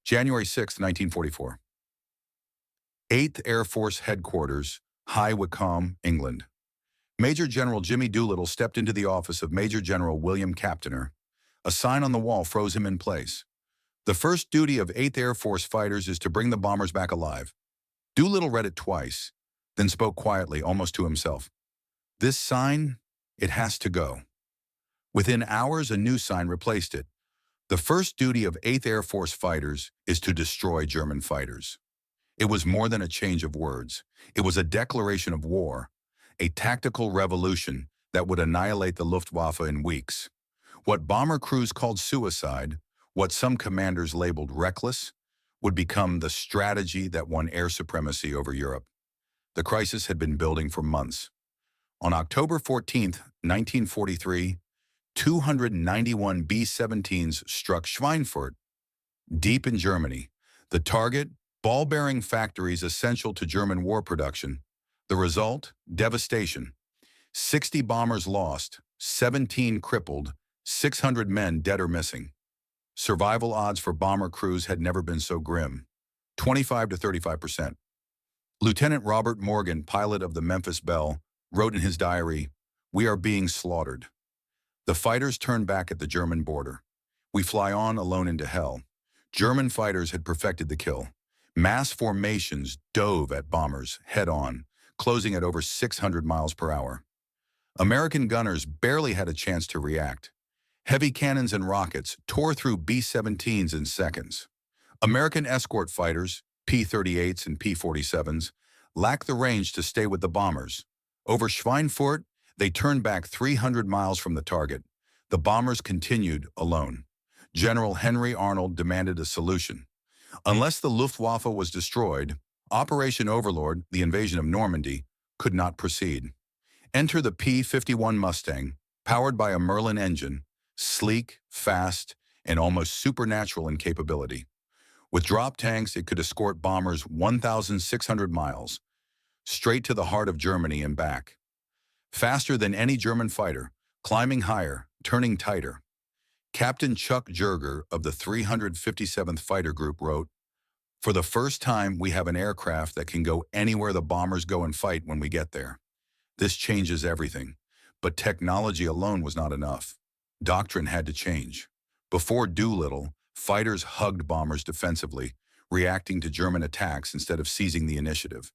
January 6, 1944. 8th Air Force Headquarters, High Wycombe, England. Major General Jimmy Doolittle stepped into the office of Major General William Captainer. A sign on the wall froze him in place. The first duty of 8th Air Force fighters is to bring the bombers back alive. Doolittle read it twice, then spoke quietly, almost to himself. This sign, it has to go. Within hours, a new sign replaced it. The first duty of 8th Air Force fighters is to destroy German fighters. It was more than a change of words. It was a declaration of war, a tactical revolution that would annihilate the Luftwaffe in weeks. What bomber crews called suicide, what some commanders labeled reckless, would become the strategy that won air supremacy over Europe. The crisis had been building for months. On October 14, 1943, 291 B-17s struck Schweinfurt, deep in Germany. The target, ball-bearing factories essential to German war production. The result, devastation. 60 bombers lost, 17 crippled, 600 men dead or missing. Survival odds for bomber crews had never been so grim, 25 to 35%. Lieutenant Robert Morgan, pilot of the Memphis Belle, wrote in his diary, "We are being slaughtered. The fighters turn back at the German border. We fly on alone into hell." German fighters had perfected the kill. Mass formations dove at bombers head-on, closing at over 600 miles per hour. American gunners barely had a chance to react. Heavy cannons and rockets tore through B-17s in seconds. American escort fighters, P-38s and P-47s, lacked the range to stay with the bombers. Over Schweinfurt, they turned back 300 miles from the target. The bombers continued alone. General Henry Arnold demanded a solution. Unless the Luftwaffe was destroyed, Operation Overlord, the invasion of Normandy, could not proceed. Enter the P-51 Mustang, powered by a Merlin engine, sleek, fast, and almost supernatural in capability. With drop tanks, it could escort bombers 1,600 miles, straight to the heart of Germany and back. Faster than any German fighter, climbing higher, turning tighter. Captain Chuck Jerger of the 357th Fighter Group wrote, "For the first time, we have an aircraft that can go anywhere the bombers go and fight when we get there. This changes everything." But technology alone was not enough. Doctrine had to change. Before Doolittle, fighters hugged bombers defensively, reacting to German attacks instead of seizing the initiative.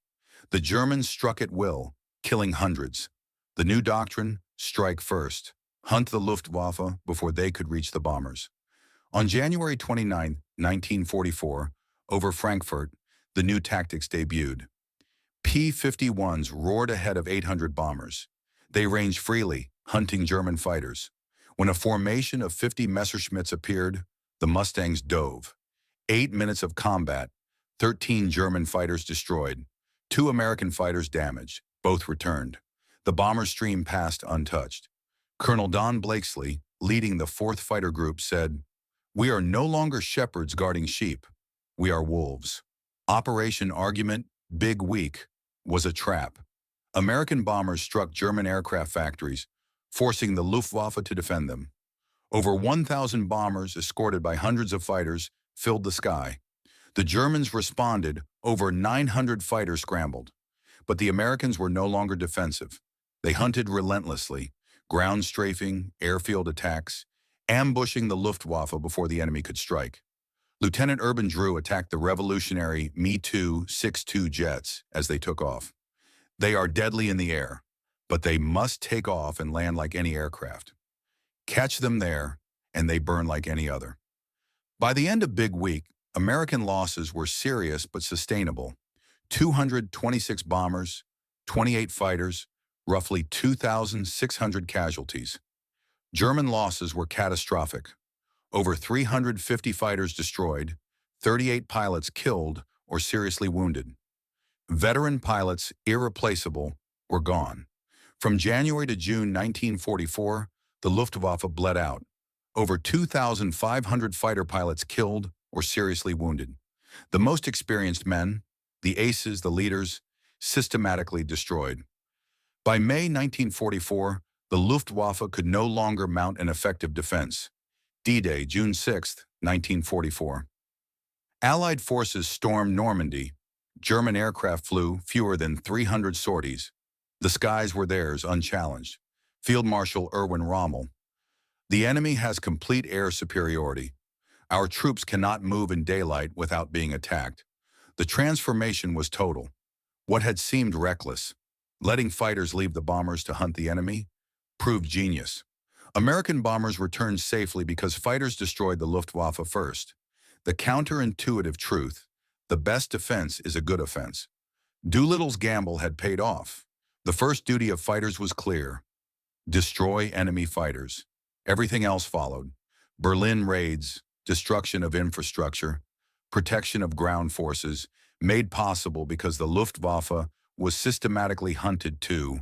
The Germans struck at will, killing hundreds. The new doctrine, strike first. Hunt the Luftwaffe before they could reach the bombers. On January 29, 1944, over Frankfurt, the new tactics debuted. P-51s roared ahead of 800 bombers. They ranged freely, hunting German fighters. When a formation of 50 Messerschmitts appeared, the Mustangs dove. 8 minutes of combat, 13 German fighters destroyed, 2 American fighters damaged, both returned. The bomber stream passed untouched. Colonel Don Blakesley, leading the 4th Fighter Group, said, "We are no longer shepherds guarding sheep. We are wolves." Operation Argument, Big Week, was a trap. American bombers struck German aircraft factories, forcing the Luftwaffe to defend them. Over 1,000 bombers, escorted by hundreds of fighters, filled the sky. The Germans responded, over 900 fighters scrambled. But the Americans were no longer defensive. They hunted relentlessly, ground strafing, airfield attacks, ambushing the Luftwaffe before the enemy could strike. Lieutenant Urban Drew attacked the revolutionary Me-2 6-2 jets as they took off. They are deadly in the air, but they must take off and land like any aircraft. Catch them there, and they burn like any other. By the end of Big Week, American losses were serious but sustainable. 226 bombers, 28 fighters, roughly 2,600 casualties. German losses were catastrophic. Over 350 fighters destroyed, 38 pilots killed or seriously wounded. Veteran pilots, irreplaceable, were gone. From January to June 1944, the Luftwaffe bled out. Over 2,500 fighter pilots killed or seriously wounded. The most experienced men, the aces, the leaders, systematically destroyed. By May 1944, the Luftwaffe could no longer mount an effective defense. D-Day, June 6, 1944. Allied forces stormed Normandy. German aircraft flew fewer than 300 sorties. The skies were theirs, unchallenged. Field Marshal Erwin Rommel. The enemy has complete air superiority. Our troops cannot move in daylight without being attacked. The transformation was total. What had seemed reckless, letting fighters leave the bombers to hunt the enemy, proved genius. American bombers returned safely because fighters destroyed the Luftwaffe first. The counterintuitive truth: the best defense is a good offense. Doolittle's gamble had paid off. The first duty of fighters was clear: destroy enemy fighters. Everything else followed. Berlin raids, destruction of infrastructure, protection of ground forces, made possible because the Luftwaffe was systematically hunted too,